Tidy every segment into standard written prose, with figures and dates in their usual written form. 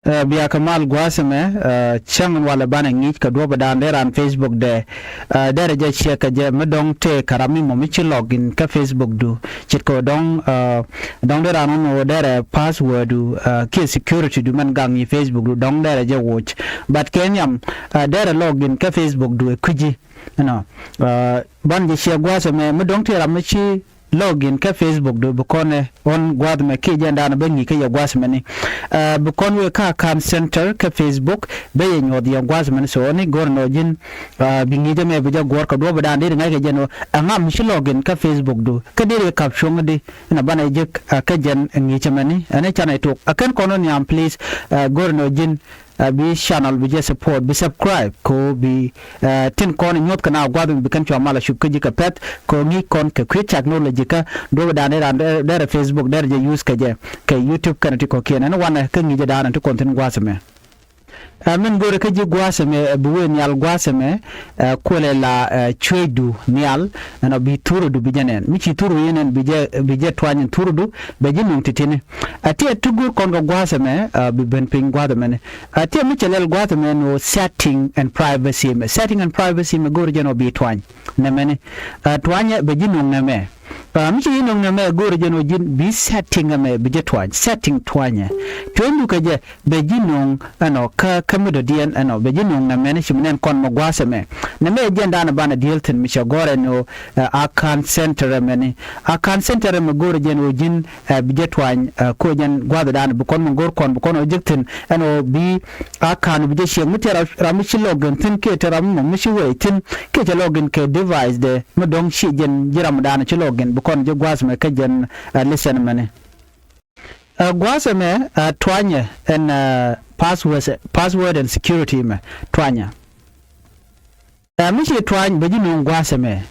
biya kamal gwaseme chang wala bana ngi ka do badan der an Facebook de der je che ka je medong te karami mo mi chi login ka Facebook du chit ko dong der an no der password du ke security du man gang ni Facebook du dong der je watch but kenyam der login ka Facebook du kuji no ban je che gwaseme medong te ram chi login ka Facebook do bukone on gwad me ke janda na bangi ke yagwas mani bukon we ka kan center ka Facebook be yenyo di yagwas mani so ni gorno jin bingi de me bija gor ka do bada ndi ngai ke jeno angam shi login ka Facebook do ka dire caption di na bana je ka jen ngi chamani ane chana to akan kono ni am please gorno jin bi channel bi je support bi subscribe ko bi tin kon nyot kana gwadum bi kan chama la shukji ka pet ko ngi kon ka quick technology ka do da ne da Facebook da je use ka je ka YouTube kana ti ko kenan wana kan ngi je da nan to content gwasame min gore ka ji gwasame buwe nyal gwasame kole la chwedu nyal na bi turudu bi janen mi ci turu yenen bi je twanyin turudu be ji nung titini ati tugur kon gwasame bi ben ping gwadame ati mi chelel gwadame no setting and privacy me gore jeno bi twany ne mene twanya be ji nung ne me mi ci nung ne me gore jeno jin bi setting me bi je twany setting twanya twendu ka je be ji nung ano ka kamudo dien ano be ji nung na mene shimnen kon mo gwasame ne me jenda na bana dielten mi gore no akan center mene akan center me gore jeno jin bi je twany ko jen gwada dan bu kon mo gor kon bu kon ojekten ano bi akan bi je she mutera ramu shi login tin ke tera mo mi shi waitin ke je login ke device de mo dong shi jen jiram dan shi login bu kon je gwasame ka jen listen mene gwasame twanya and password and security me twanya michi twany be jinu gwasame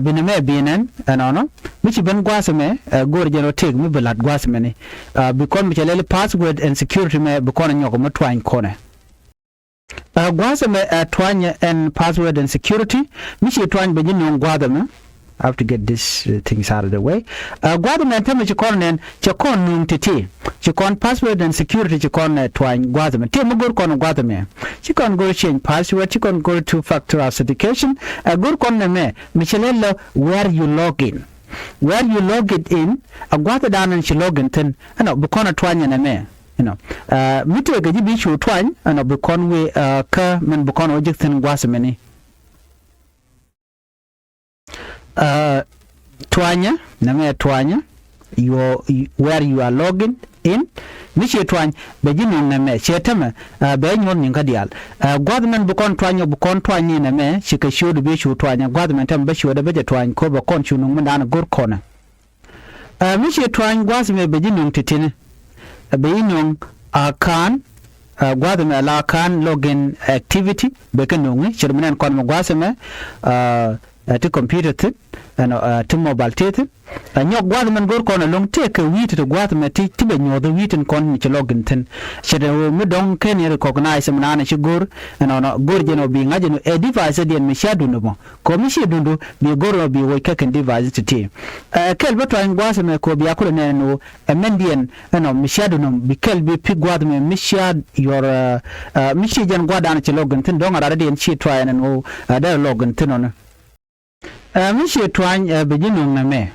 biname binan anono michi ben gwasame gor jeno tek mi belat gwasame ni because michi lele password and security me because nyoko mo twany kone gwasame twanya and password and security michi twany be jinu gwasame I have to get these things out of the way. Guadman tell me chikon nung titi. Chikon password and security chikon twine guadman. Tim go kon guadman. Chikon go change password. Chikon go two-factor authentication. Good kon me. Michelelo where you log in. Where you log it in. A guadadan and she log in ten. No, bukona twine and me. You know. Mito gaji bishu twine. No, bukon we ka men bukon ojek ten guasameni. Twanya name twanya where you are logging in michi twany be jinu name chetama be nyon ninga dial godman bukon twanya name shika shodu be shu twanya godman tam be shodu be twany ko be kon chunu manda na gor kona michi twany gwasme be jinu titine be nyon akan godman la kan login activity be kanungi chirmanan kon gwasme to computer thing and to mobile thing nyok gwad man gor kono long take wheat to gwad me ti be nyo the wheat kon ni login ten shede me don ken recognize man na gor and gor jeno bi ngaje no e device den me shadu no mo ko mi shedu ndo bi gor bi wo ka ken device ti kel beto an gwase me ko bi akule ne no emendien me shadu no bi kel bi pi gwad me mi shad your mi shi jen gwad an login ten don ara den chi try and no da login ten no mishi twany bejinu ngame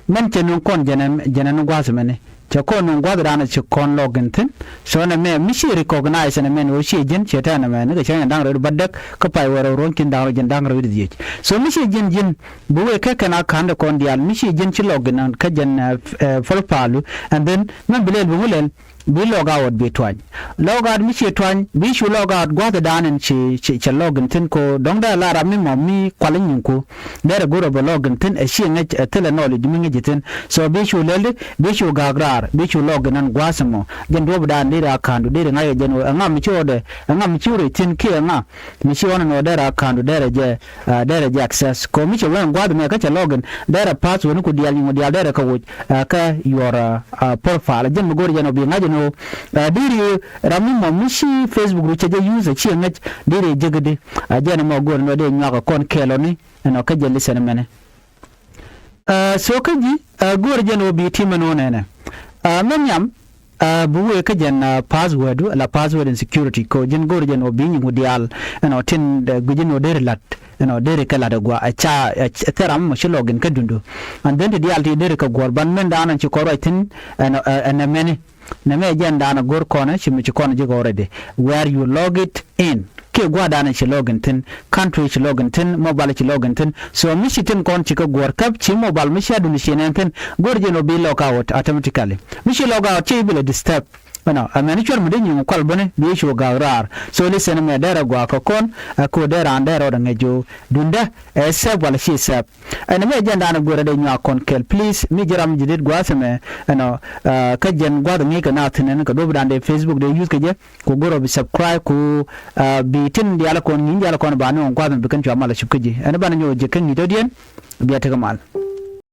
men chenu kon janan gwasmene chakon ngwadana chikon logintin so na me mishi recognize na men o shi jin chetana men ga chanya dang ro badak ka pai waro ronkin dang jin dang ro diye so mishi jin buwe ka kana kanda kon dial mishi jin chi loginan ka jan folpalu and then men bilel bumulen bi log out bi twany log out mi che twany bi shu log out gwada danen che login tin ko dong da lara mi mo mi kwalin ko dere goro bo login tin e shi nge tele knowledge mi nge jitin so bi shu lele bi shu gagrar bi shu login nan gwasamo jen do da ndira kandu dere ngaye jen nga mi chode nga mi chure tin ke nga mi shi wona no dere kandu dere je access ko mi che wen gwada me ka che login dere password ko dial ni dial dere ka ka your profile jen goro jen bi ngaje no diri rami mo mishi Facebook ru cheje user chi ngat diri jegede ajana mo gor no de nyaka kon kelo ni no ka jeli sen mene so kaji gor jeno bi timano nene menyam buwe ka jan password la password and security ko jen gor jen obinyi mudial tin gujin oder lat dere kala da gwa cha teram mo login ka dundu and then the dial dere ka gor ban men da nan ci ko tin na meni na me jen da na gor kona ci mi ci kona je already where you log it in ke gwa da na ci login tin country ci login tin mobile ci login tin so mi ci tin kon ci ka gor kap ci mobile mi shadu ni shenen tin gor je no be log out automatically mi ci log out ci bi disturb amani chor mu dinyi kwal bane bi shi gawrar so listen me dara gwa ko kon ko dara andero da ngejo dunda sab wala shi sab ana me janda na gore de nya kon kel please mi jiram jidit gwa same ka jen gwa da ngika na tinen ka do bande facebook de use ka je ko goro bi subscribe ko bi tin di ala kon ngi ala kon ba no gwa bi kan chwa mala shukji ana bana nyo je kan ni to dien biya ta kamal